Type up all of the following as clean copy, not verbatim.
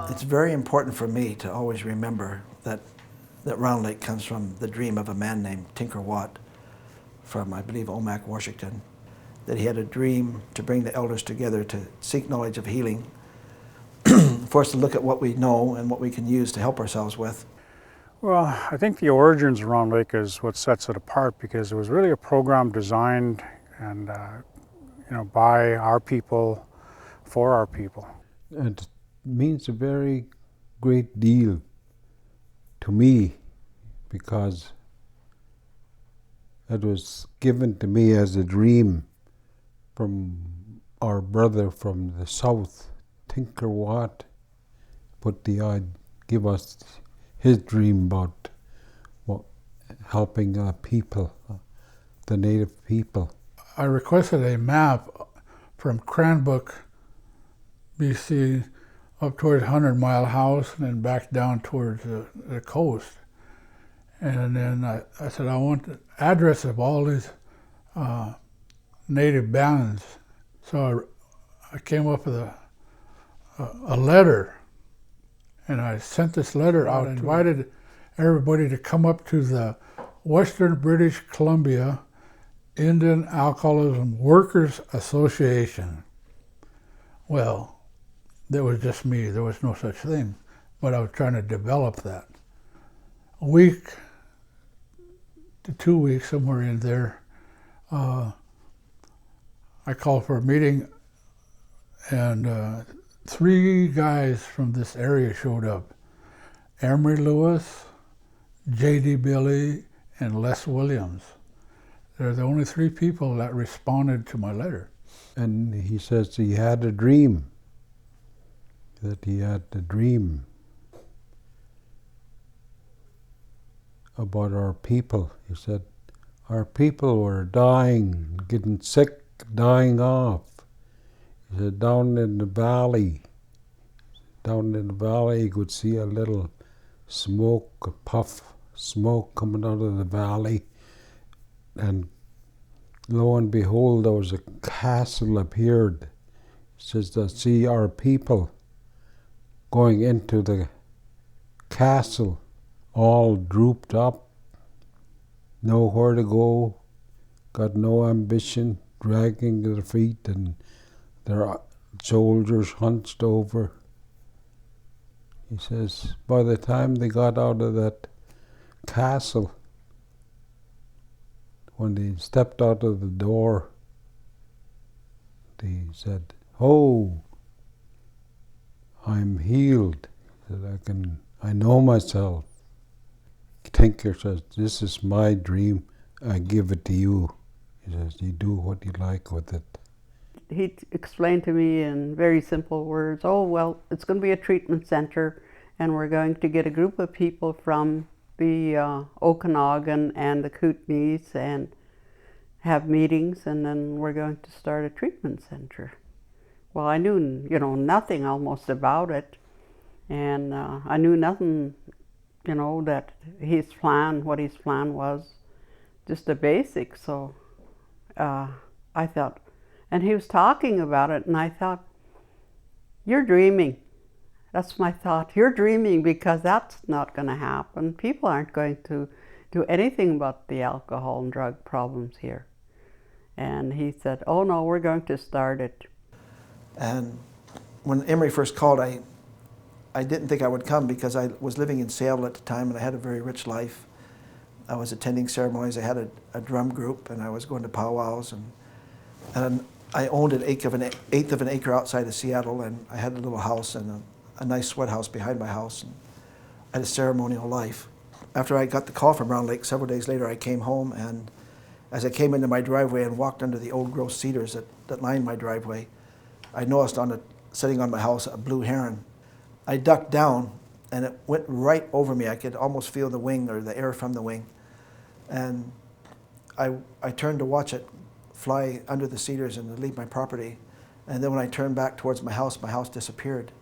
It's very important for me to always remember that Round Lake comes from the dream of a man named Tinker Watt from, I believe, Omak, Washington, that he had a dream to bring the elders together to seek knowledge of healing, for us to look at what we know and what we can use to help ourselves with. Well, I think the origins of Round Lake is what sets it apart, because it was really a program designed and by our people, for our people. It means a very great deal to me, because it was given to me as a dream from our brother from the south, Tinker Watt, give us his dream about helping people, the native people. I requested a map from Cranbrook, BC, up towards 100 Mile House and then back down towards the coast. And then I said, I want the address of all these native bands. So I came up with a letter, and I sent this letter out. I invited everybody to come up to the Western British Columbia Indian Alcoholism Workers Association. Well, there was just me. There was no such thing. But I was trying to develop that. A week to 2 weeks, somewhere in there, I called for a meeting, and 3 guys from this area showed up. Emery Lewis, J.D. Billy, and Les Williams. They're the only 3 people that responded to my letter. And he says he had a dream, that he had a dream about our people. He said, our people were dying, getting sick, dying off. He said, down in the valley, you could see a little smoke, a puff, smoke coming out of the valley. And lo and behold, there was a castle appeared. He says, to see our people going into the castle, all drooped up, nowhere to go, got no ambition, dragging their feet, and their shoulders hunched over. He says, by the time they got out of that castle, when they stepped out of the door, they said, oh, I'm healed. He said, I know myself. Tinker says, this is my dream, I give it to you. He says, you do what you like with it. He explained to me in very simple words, oh, well, it's going to be a treatment center, and we're going to get a group of people from the Okanagan and the Kootenays and have meetings, and then we're going to start a treatment center. Well, I knew, nothing almost about it, and I knew nothing, that what his plan was, just the basics. So I thought, and he was talking about it, and I thought, you're dreaming. That's my thought. You're dreaming, because that's not going to happen. People aren't going to do anything about the alcohol and drug problems here. And he said, oh no, we're going to start it. And when Emery first called, I didn't think I would come, because I was living in Seattle at the time, and I had a very rich life. I was attending ceremonies. I had a drum group, and I was going to powwows, and I owned an eighth of an acre outside of Seattle, and I had a little house and a nice sweat house behind my house, and I had a ceremonial life. After I got the call from Round Lake, several days later I came home, and As I came into my driveway and walked under the old growth cedars that lined my driveway, I noticed sitting on my house a blue heron. I ducked down and it went right over me. I could almost feel the wing or the air from the wing. And I turned to watch it fly under the cedars and leave my property. And then when I turned back towards my house disappeared.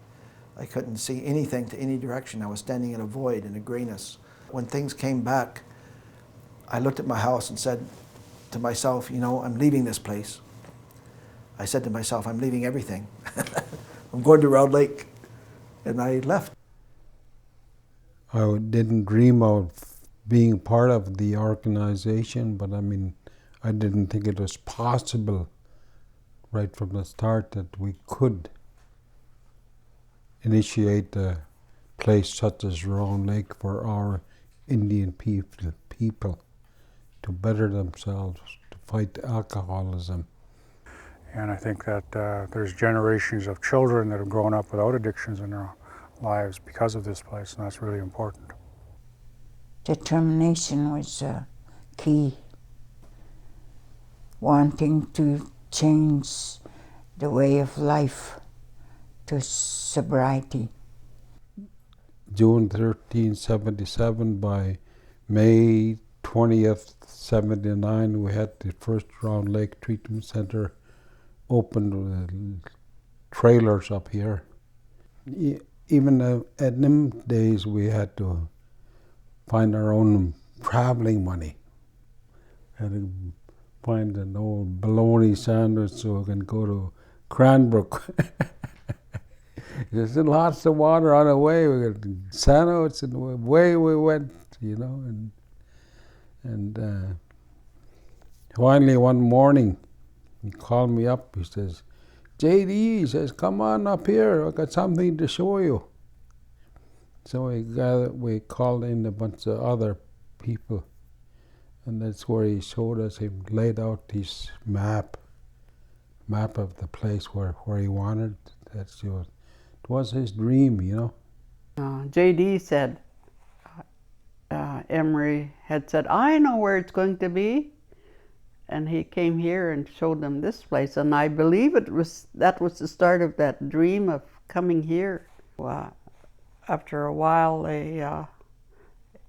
I couldn't see anything to any direction. I was standing in a void, in a grayness. When things came back, I looked at my house and said to myself, you know, I'm leaving this place. I said to myself, I'm leaving everything. I'm going to Round Lake. And I left. I didn't dream of being part of the organization, but I mean, I didn't think it was possible right from the start that we could initiate a place such as Round Lake for our Indian people to better themselves, to fight alcoholism. And I think that there's generations of children that have grown up without addictions in their lives because of this place, and that's really important. Determination was key. Wanting to change the way of life to sobriety. June 1377, by May 20th, 79, we had the first Round Lake Treatment Center opened with trailers up here. Even at them days, we had to find our own traveling money. Had to find an old bologna sandwich so we can go to Cranbrook. There's lots of water on the way. We got sandwich, and away we went, you know. And finally, one morning, he called me up. He says, JD, he says, come on up here. I got something to show you. So we called in a bunch of other people. And that's where he showed us, he laid out his map of the place where he wanted. It was his dream, you know. JD said, Emery had said, I know where it's going to be. And he came here and showed them this place. And I believe that was the start of that dream of coming here. After a while,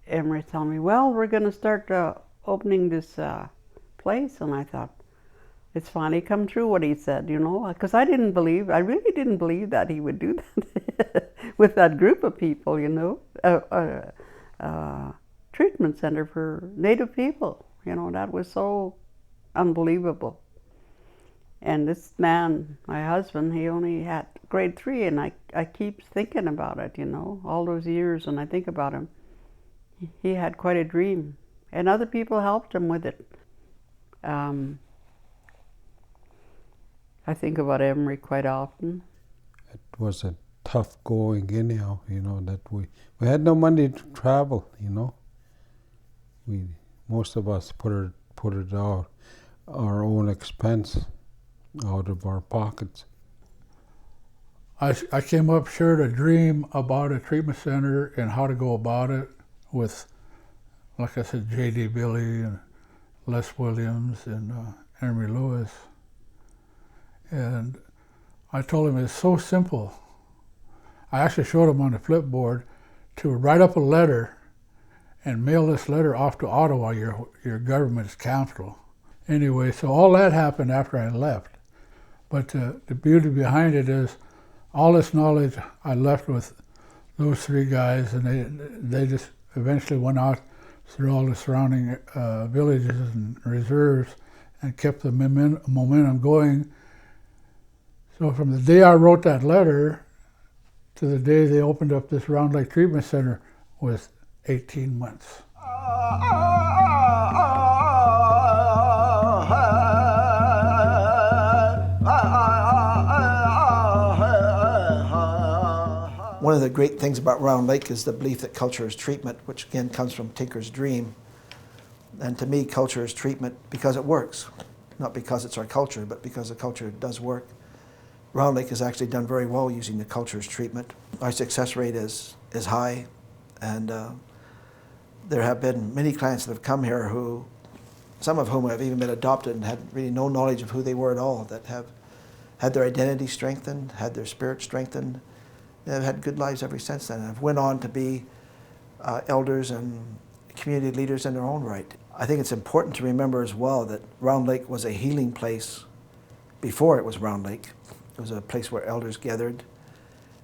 Emery told me, well, we're going to start opening this place. And I thought, it's finally come true what he said, you know, because I really didn't believe that he would do that with that group of people, you know, treatment center for Native people, you know, that was so unbelievable. And this man, my husband, he only had grade 3, and I keep thinking about it, you know, all those years, and I think about him. He had quite a dream, and other people helped him with it. I think about Emery quite often. It was a tough going anyhow, you know, that we had no money to travel, you know. Most of us put it out our own expense out of our pockets. I came up shared a dream about a treatment center and how to go about it with, like I said, J.D. Billy and Les Williams and Emery Lewis. And I told him it's so simple. I actually showed him on the flipboard to write up a letter and mail this letter off to Ottawa, your government's capital. Anyway, so all that happened after I left. But the beauty behind it is all this knowledge I left with those 3 guys, and they just eventually went out through all the surrounding villages and reserves and kept the momentum going. So from the day I wrote that letter to the day they opened up this Round Lake Treatment Center was 18 months. One of the great things about Round Lake is the belief that culture is treatment, which again comes from Tinker's dream. And to me, culture is treatment because it works. Not because it's our culture, but because the culture does work. Round Lake has actually done very well using the culture as treatment. Our success rate is high, and there have been many clients that have come here who some of whom have even been adopted and had really no knowledge of who they were at all, that have had their identity strengthened, had their spirit strengthened, and have had good lives ever since then, and have went on to be elders and community leaders in their own right. I think it's important to remember as well that Round Lake was a healing place before it was Round Lake. It was a place where elders gathered.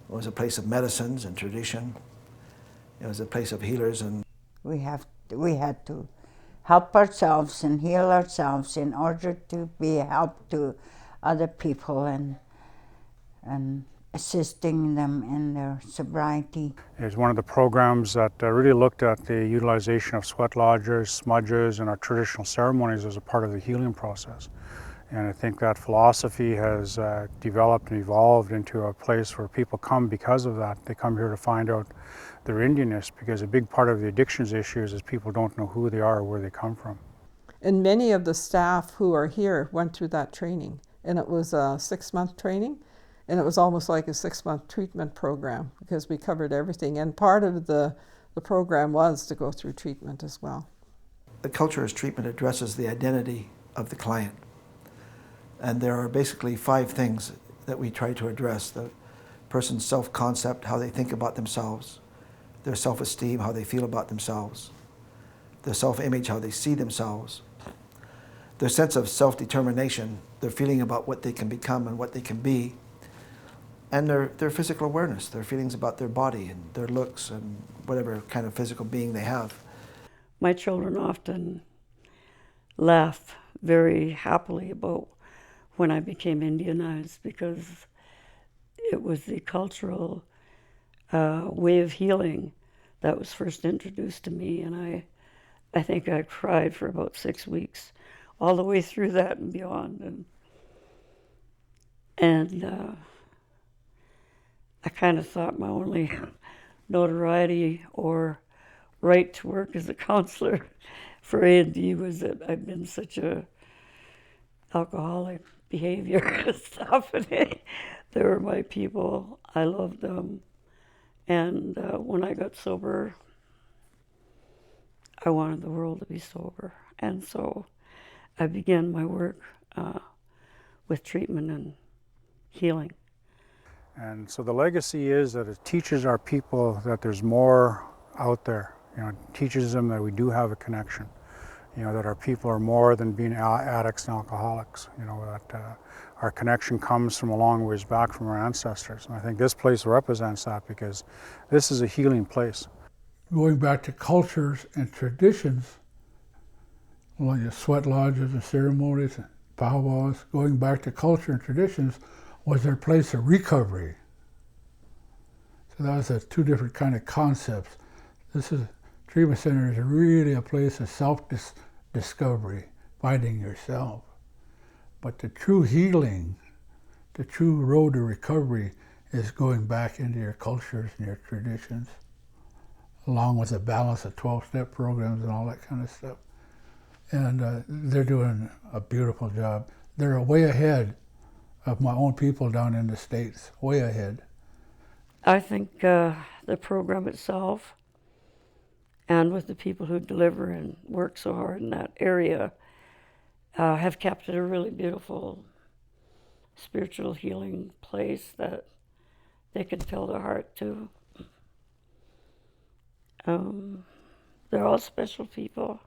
It was a place of medicines and tradition. It was a place of healers. And We had to help ourselves and heal ourselves in order to be a help to other people and assisting them in their sobriety. It's one of the programs that really looked at the utilization of sweat lodges, smudges, and our traditional ceremonies as a part of the healing process. And I think that philosophy has developed and evolved into a place where people come because of that. They come here to find out their Indianness, because a big part of the addictions issues is people don't know who they are or where they come from. And many of the staff who are here went through that training. And it was a 6-month training. And it was almost like a 6-month treatment program, because we covered everything. And part of the program was to go through treatment as well. the culture as treatment addresses the identity of the client. And there are basically 5 things that we try to address: the person's self-concept, how they think about themselves; their self-esteem, how they feel about themselves; their self-image, how they see themselves; their sense of self-determination, their feeling about what they can become and what they can be; and their physical awareness, their feelings about their body and their looks and whatever kind of physical being they have. My children often laugh very happily about when I became Indianized, because it was the cultural way of healing that was first introduced to me, and I think I cried for about 6 weeks, all the way through that and beyond, and I kind of thought my only notoriety or right to work as a counselor for A&D was that I've been such a alcoholic behavior and stuff. And they were my people. I loved them. And when I got sober, I wanted the world to be sober. And so I began my work with treatment and healing. And so the legacy is that it teaches our people that there's more out there. You know, it teaches them that we do have a connection. You know, that our people are more than being addicts and alcoholics. You know, that our connection comes from a long ways back from our ancestors. And I think this place represents that, because this is a healing place. Going back to cultures and traditions, like the sweat lodges and ceremonies and powwows, going back to culture and traditions was their place of recovery. So that was 2 different kind of concepts. Treatment center is really a place of self-discovery, finding yourself. But the true healing, the true road to recovery, is going back into your cultures and your traditions, along with a balance of 12-step programs and all that kind of stuff. And they're doing a beautiful job. They're way ahead of my own people down in the States, way ahead. I think the program itself, and with the people who deliver and work so hard in that area, have kept it a really beautiful spiritual healing place that they can fill their heart to. They're all special people.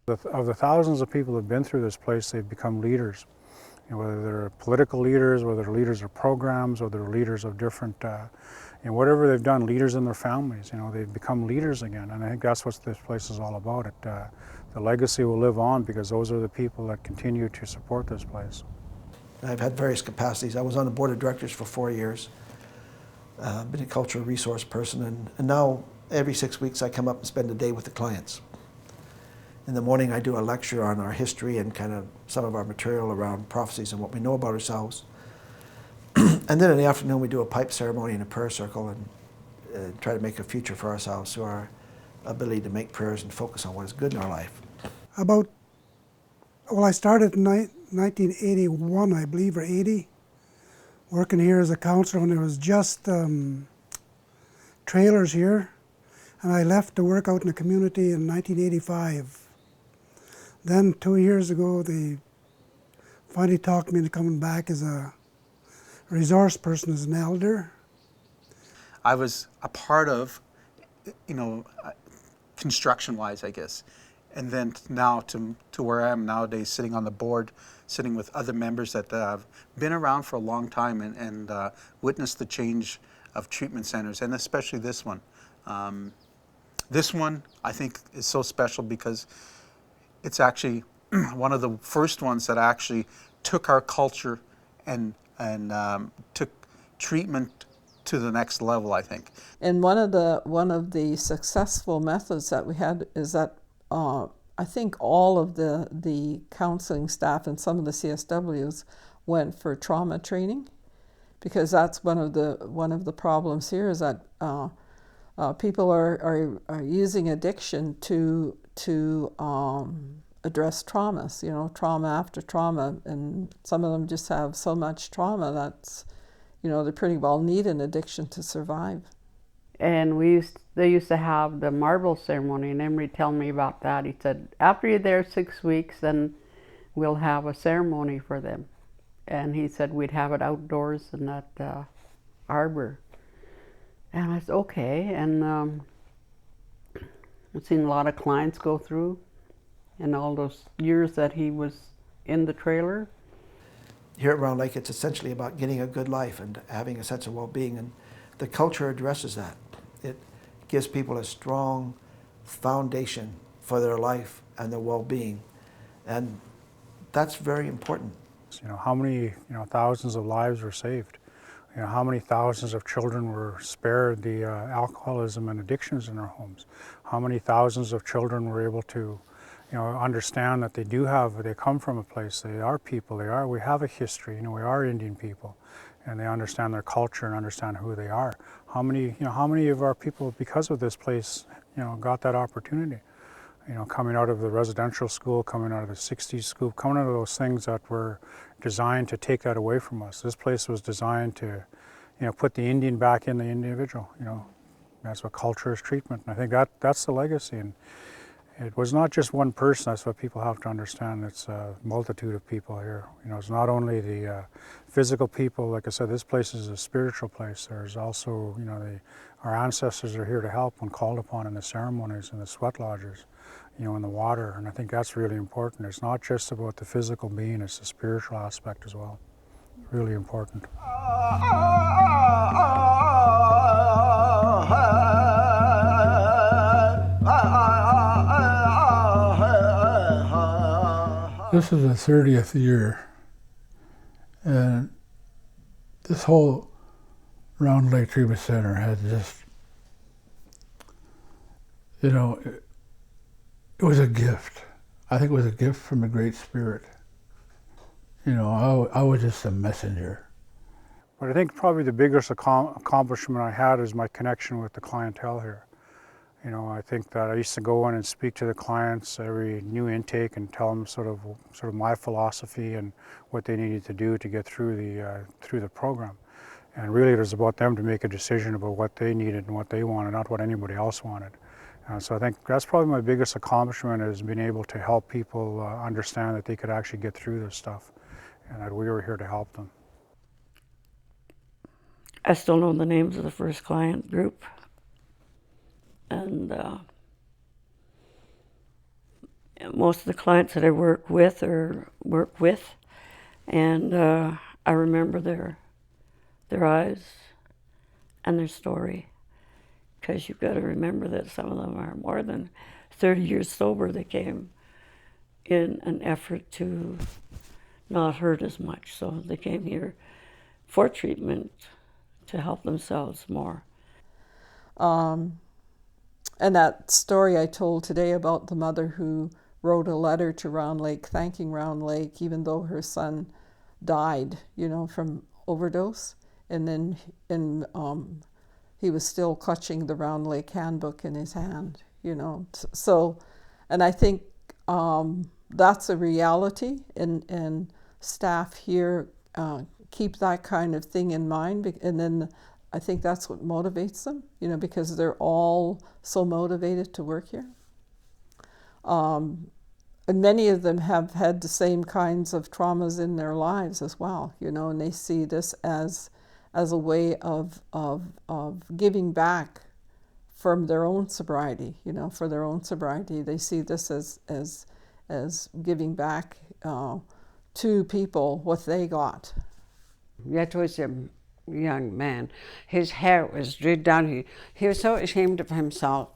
Of the thousands of people who have been through this place, they've become leaders. You know, whether they're political leaders, whether they're leaders of programs, or they're leaders of different, whatever they've done, leaders in their families, you know, they've become leaders again. And I think that's what this place is all about. The legacy will live on because those are the people that continue to support this place. I've had various capacities. I was on the board of directors for 4 years, been a cultural resource person, and now every 6 weeks I come up and spend a day with the clients. In the morning I do a lecture on our history and kind of some of our material around prophecies and what we know about ourselves. And then in the afternoon we do a pipe ceremony and a prayer circle and try to make a future for ourselves through our ability to make prayers and focus on what is good in our life. I started in 1981, I believe, or 80, working here as a counselor when there was just trailers here. And I left to work out in the community in 1985. Then 2 years ago, they finally talked me into coming back as a resource person, as an elder. I was a part of, construction-wise, I guess. And then now to where I am nowadays, sitting on the board, sitting with other members that have been around for a long time and witnessed the change of treatment centers, and especially this one. This one, I think, is so special because it's actually one of the first ones that actually took our culture and took treatment to the next level, I think. And one of the successful methods that we had is that I think all of the counseling staff and some of the CSWs went for trauma training, because that's one of the problems here is that people are using addiction to address traumas, trauma after trauma, and some of them just have so much trauma that's, they pretty well need an addiction to survive. And they used to have the marble ceremony, and Emery told me about that. He said, after you're there 6 weeks, then we'll have a ceremony for them. And he said we'd have it outdoors in that arbor. And I said, okay. And I've seen a lot of clients go through in all those years that he was in the trailer. Here at Round Lake, it's essentially about getting a good life and having a sense of well-being, and the culture addresses that. It gives people a strong foundation for their life and their well-being, and that's very important. How many thousands of lives were saved? How many thousands of children were spared the alcoholism and addictions in their homes? How many thousands of children were able to understand that they come from a place, they are people, we have a history, we are Indian people, and they understand their culture and understand who they are. How many of our people, because of this place, got that opportunity? Coming out of the residential school, coming out of the 60s school, coming out of those things that were designed to take that away from us. This place was designed to, put the Indian back in the individual, That's what culture is treatment. And I think that's the legacy. And it was not just one person. That's what people have to understand. It's a multitude of people here. It's not only the physical people. Like I said, this place is a spiritual place. There's also, our ancestors are here to help when called upon in the ceremonies and the sweat lodges, in the water. And I think that's really important. It's not just about the physical being, it's the spiritual aspect as well. Really important. This is the 30th year, and this whole Round Lake Treatment Center had just, it was a gift. I think it was a gift from the Great Spirit. I was just a messenger. But I think probably the biggest accomplishment I had is my connection with the clientele here. I think that I used to go in and speak to the clients every new intake and tell them sort of my philosophy and what they needed to do to get through the program. And really it was about them to make a decision about what they needed and what they wanted, not what anybody else wanted. So I think that's probably my biggest accomplishment, is being able to help people understand that they could actually get through this stuff and that we were here to help them. I still know the names of the first client group. And most of the clients that I work with, and I remember their eyes and their story, because you've got to remember that some of them are more than 30 years sober. They came in an effort to not hurt as much, so they came here for treatment to help themselves more. And that story I told today about the mother who wrote a letter to Round Lake thanking Round Lake, even though her son died, from overdose, and then he was still clutching the Round Lake handbook in his hand, So, and I think that's a reality, and staff here keep that kind of thing in mind, and then I think that's what motivates them, because they're all so motivated to work here. and many of them have had the same kinds of traumas in their lives as well, you know, and they see this as a way of giving back from their own sobriety, you know, for their own sobriety. They see this as giving back to people what they got. That was a young man. His hair was drilled down. He was so ashamed of himself,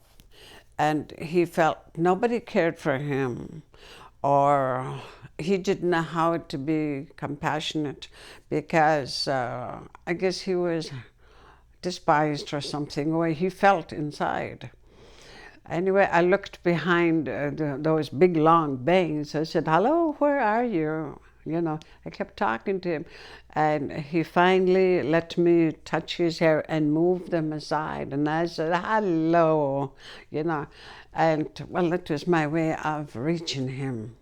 and he felt nobody cared for him, or he didn't know how to be compassionate because I guess he was despised or something, or he felt inside. Anyway, I looked behind those big long bangs. I said, "Hello, where are you?" You know, I kept talking to him, and he finally let me touch his hair and move them aside. And I said, "Hello," you know, and well, that was my way of reaching him.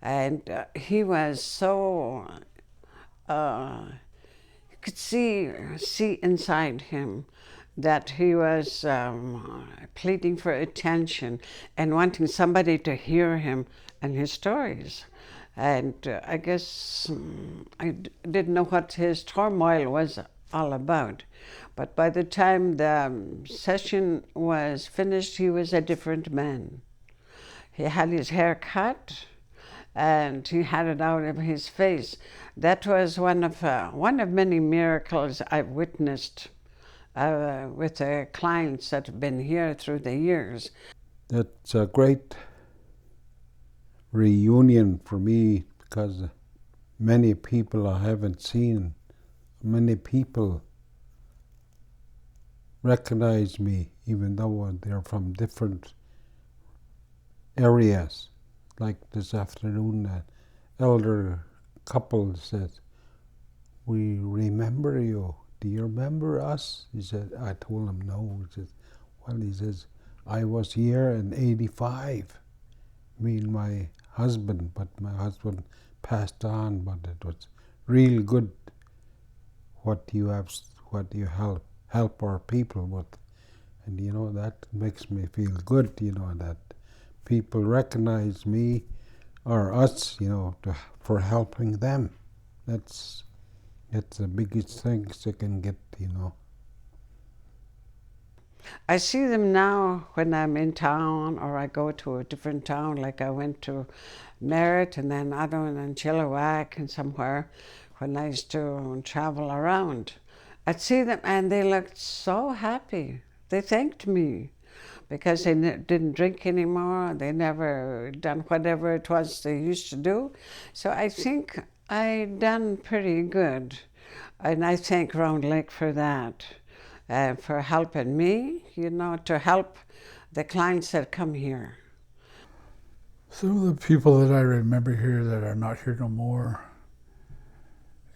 And he was so you could see inside him that he was pleading for attention and wanting somebody to hear him and his stories. And I guess didn't know what his turmoil was all about. But by the time the session was finished, he was a different man. He had his hair cut, and he had it out of his face. That was one of many miracles I've witnessed with the clients that have been here through the years. It's a great reunion for me because many people I haven't seen, many people recognize me even though they're from different areas. Like this afternoon, an elder couple said, "We remember you. Do you remember us?" He said, I told him no. He said, well, he says, "I was here in '85, me and my husband, but my husband passed on, but it was real good what you help our people with." And you know, that makes me feel good, you know, that people recognize me or us, you know, for helping them. It's the biggest things you can get, you know. I see them now when I'm in town or I go to a different town, like I went to Merritt and then other one in Chilliwack and somewhere when I used to travel around. I'd see them and they looked so happy. They thanked me because they didn't drink anymore. They never done whatever it was they used to do. So I think I done pretty good. And I thank Round Lake for that, for helping me, you know, to help the clients that come here. Some of the people that I remember here that are not here no more,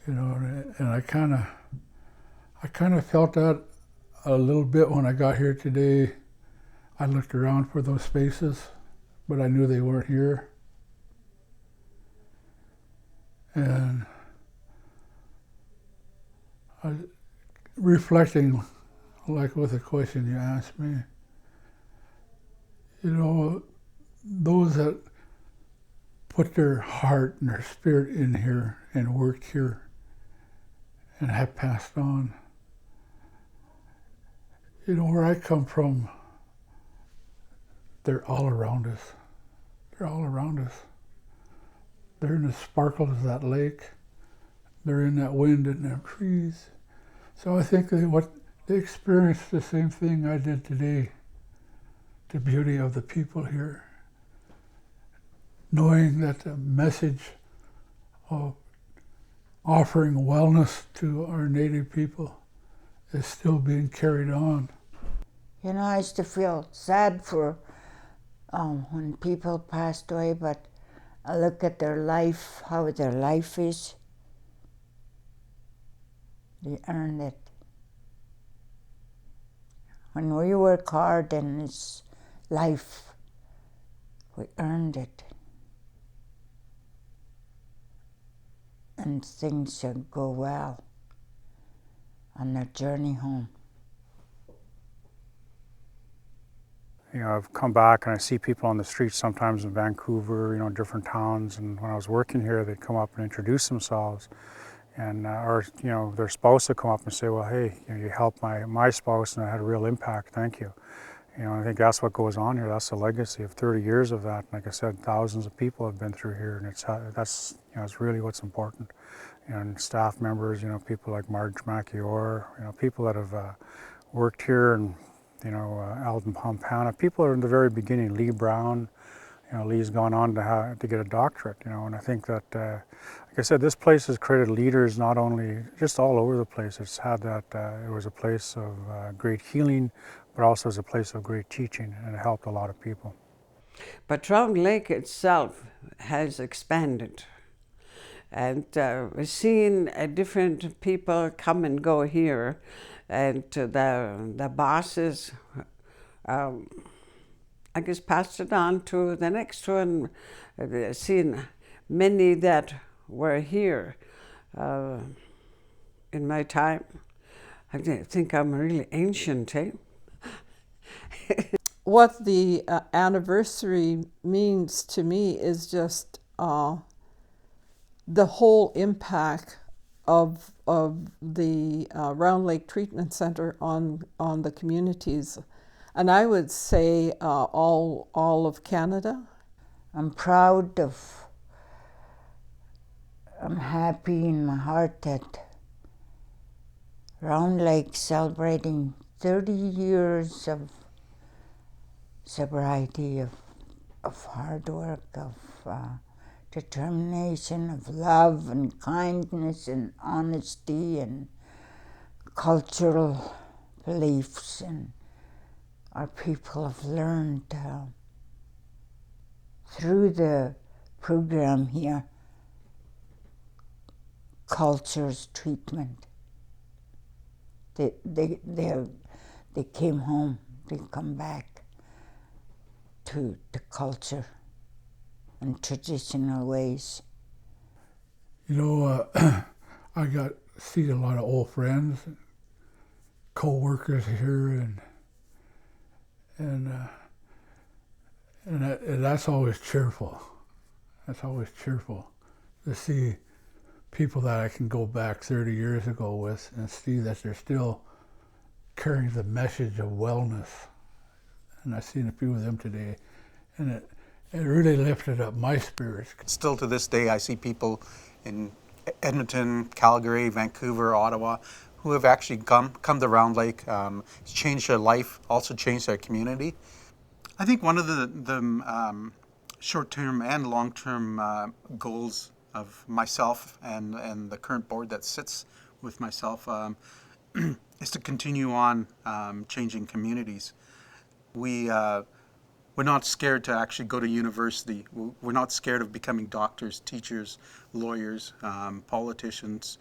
you know, and I kind of felt that a little bit when I got here today. I looked around for those spaces, but I knew they weren't here. And I was reflecting, like with the question you asked me, you know, those that put their heart and their spirit in here and worked here and have passed on. You know, where I come from, they're all around us. They're all around us. They're in the sparkles of that lake. They're in that wind and them trees. So I think they experienced the same thing I did today. The beauty of the people here. Knowing that the message of offering wellness to our native people is still being carried on. You know, I used to feel sad for when people passed away, but I look at their life, how their life is. They earned it. When we work hard in this life, we earned it. And things should go well on their journey home. You know, I've come back and I see people on the streets sometimes in Vancouver, you know, different towns, and when I was working here, they'd come up and introduce themselves, and or you know, their spouse would come up and say, well, hey, you know, you helped my spouse and it had a real impact, thank you. You know, I think that's what goes on here. That's the legacy of 30 years of that. Like I said, thousands of people have been through here, and that's, you know, it's really what's important. And staff members, you know, people like Marge Macior, you know, people that have worked here, and you know, Alden Pompana, people are in the very beginning. Lee Brown, you know, Lee's gone on to get a doctorate, you know, and I think that, like I said, this place has created leaders not only just all over the place. It's had that, it was a place of great healing, but also as a place of great teaching, and it helped a lot of people. But Round Lake itself has expanded. And we've seen different people come and go here, and the bosses, I guess, passed it on to the next one. I've seen many that were here in my time. I think I'm really ancient, eh? What the anniversary means to me is just the whole impact of the Round Lake Treatment Center on the communities, and I would say all of Canada. I'm proud of, I'm happy in my heart that Round Lake celebrating 30 years of sobriety, of hard work, of determination, of love and kindness and honesty and cultural beliefs, and our people have learned through the program here, culture's treatment. They came home, they come back to the culture and traditional ways. You know, I got to see a lot of old friends, co-workers here, and that's always cheerful. That's always cheerful to see people that I can go back 30 years ago with and see that they're still carrying the message of wellness. And I've seen a few of them today, and it really lifted up my spirits. Still to this day, I see people in Edmonton, Calgary, Vancouver, Ottawa, who have actually come to Round Lake, changed their life, also changed their community. I think one of the short-term and long-term goals of myself and the current board that sits with myself is to continue on changing communities. We're not scared to actually go to university. We're not scared of becoming doctors, teachers, lawyers, politicians.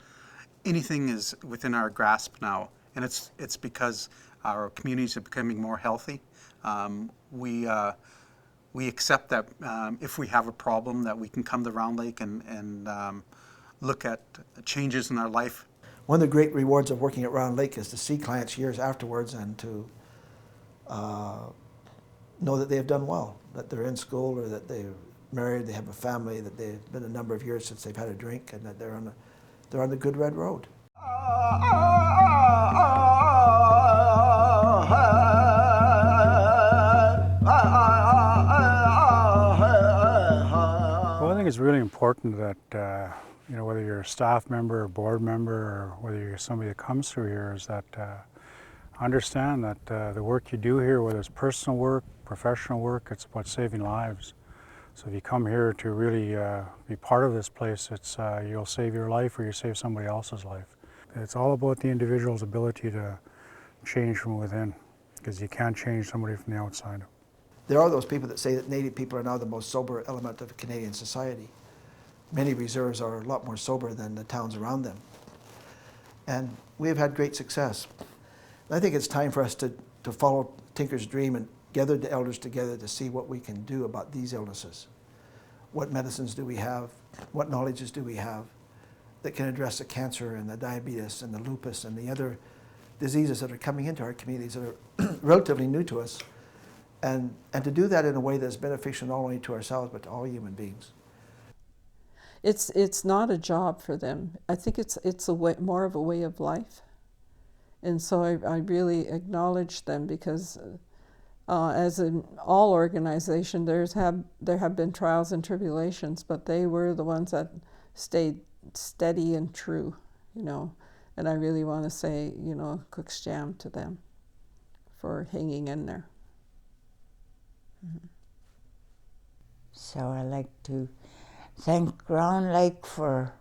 Anything is within our grasp now, and it's because our communities are becoming more healthy. We accept that if we have a problem, that we can come to Round Lake and look at changes in our life. One of the great rewards of working at Round Lake is to see clients years afterwards and to know that they have done well, that they're in school or that they're married, they have a family, that they've been a number of years since they've had a drink, and that they're on the good red road. Well, I think it's really important that you know, whether you're a staff member or board member, or whether you're somebody that comes through here, is that understand that the work you do here, whether it's personal work, professional work, it's about saving lives. So if you come here to really be part of this place, it's you'll save your life or you save somebody else's life. It's all about the individual's ability to change from within, because you can't change somebody from the outside. There are those people that say that Native people are now the most sober element of Canadian society. Many reserves are a lot more sober than the towns around them. And we have had great success. I think it's time for us to follow Tinker's dream and gather the elders together to see what we can do about these illnesses. What medicines do we have? What knowledges do we have that can address the cancer and the diabetes and the lupus and the other diseases that are coming into our communities that are relatively new to us, and to do that in a way that's beneficial not only to ourselves but to all human beings. It's not a job for them. I think it's a way, more of a way of life. And so I really acknowledge them because as in all organizations, there have been trials and tribulations, but they were the ones that stayed steady and true, you know. And I really want to say, you know, Cook's Jam to them for hanging in there. Mm-hmm. So I like to thank Round Lake for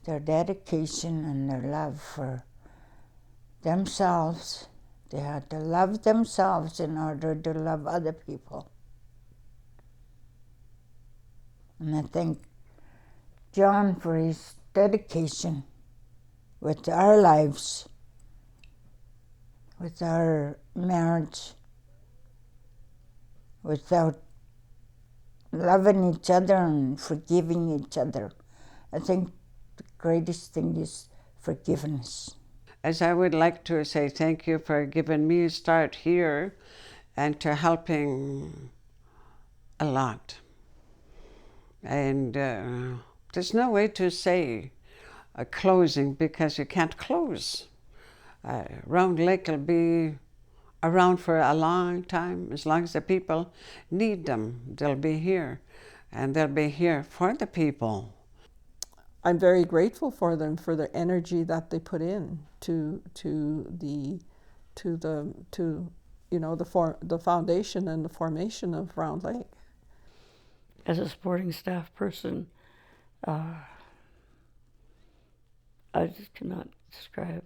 their dedication and their love for themselves. They had to love themselves in order to love other people. And I thank John for his dedication with our lives, with our marriage, without loving each other and forgiving each other. I think the greatest thing is forgiveness. As I would like to say thank you for giving me a start here and to helping a lot. And there's no way to say a closing because you can't close. Round Lake will be around for a long time. As long as the people need them, they'll be here. And they'll be here for the people. I'm very grateful for them for the energy that they put in to you know, the foundation and the formation of Round Lake. As a supporting staff person, I just cannot describe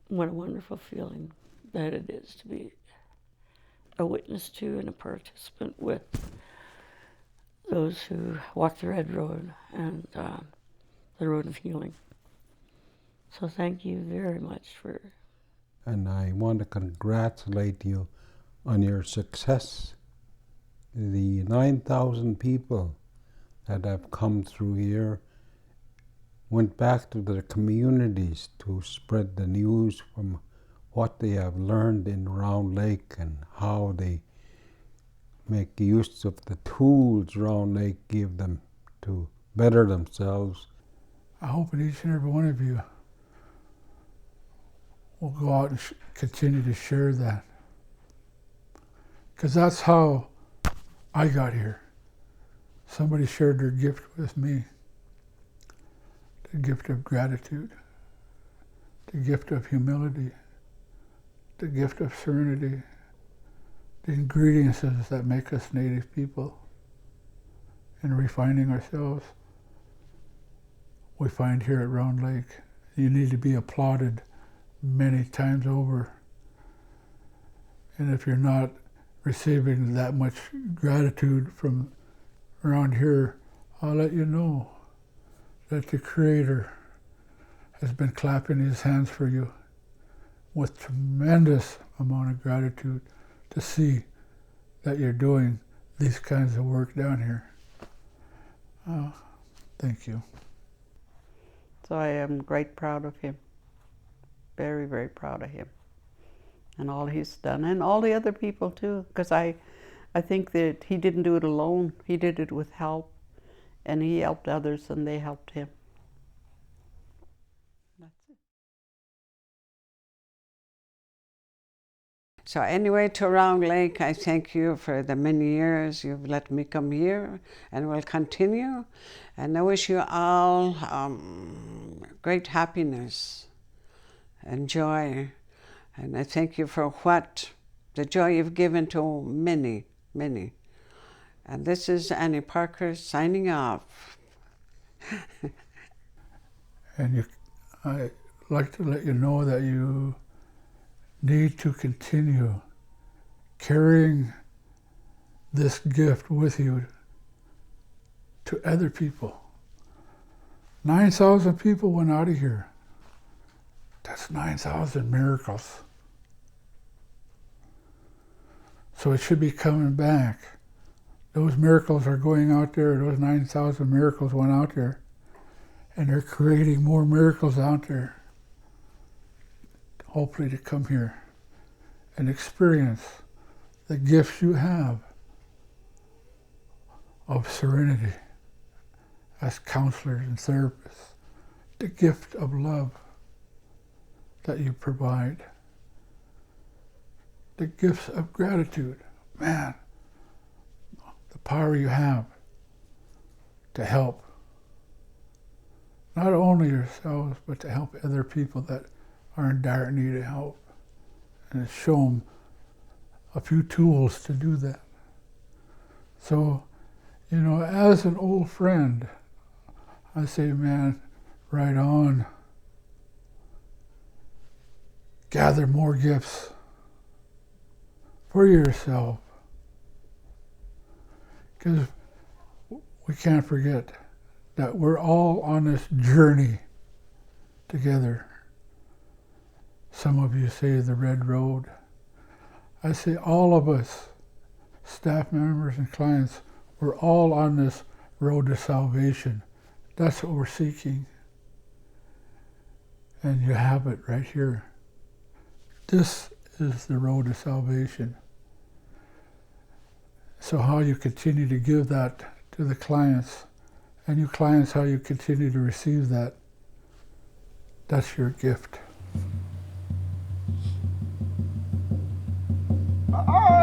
what a wonderful feeling that it is to be a witness to and a participant with those who walk the red road and the road of healing. So thank you very much for... And I want to congratulate you on your success. The 9,000 people that have come through here went back to their communities to spread the news from what they have learned in Round Lake and how they make use of the tools Round Lake give them to better themselves. I hope that each and every one of you will go out and continue to share that. Because that's how I got here. Somebody shared their gift with me. The gift of gratitude, the gift of humility, the gift of serenity, the ingredients that make us Native people. And refining ourselves, we find here at Round Lake. You need to be applauded many times over. And if you're not receiving that much gratitude from around here, I'll let you know that the Creator has been clapping his hands for you with tremendous amount of gratitude to see that you're doing these kinds of work down here. Thank you. So I am great proud of him. Very, very proud of him. And all he's done. And all the other people too. Because I think that he didn't do it alone. He did it with help. And he helped others and they helped him. That's it. So anyway, to Round Lake, I thank you for the many years you've let me come here and will continue. And I wish you all great happiness and joy. And I thank you for the joy you've given to many, many. And this is Annie Parker signing off. And I'd like to let you know that you need to continue carrying this gift with you to other people. 9,000 people went out of here. That's 9,000 miracles. So it should be coming back. Those miracles are going out there. Those 9,000 miracles went out there. And they're creating more miracles out there. Hopefully to come here and experience the gifts you have of serenity as counselors and therapists, the gift of love that you provide, the gifts of gratitude. Man, the power you have to help not only yourselves, but to help other people that are in dire need of help, and show them a few tools to do that. So, you know, as an old friend, I say, man, right on. Gather more gifts for yourself. Because we can't forget that we're all on this journey together. Some of you say the red road. I say all of us, staff members and clients, we're all on this road to salvation. That's what we're seeking. And you have it right here. This is the road to salvation. So how you continue to give that to the clients, and you clients, how you continue to receive that, that's your gift. Oh!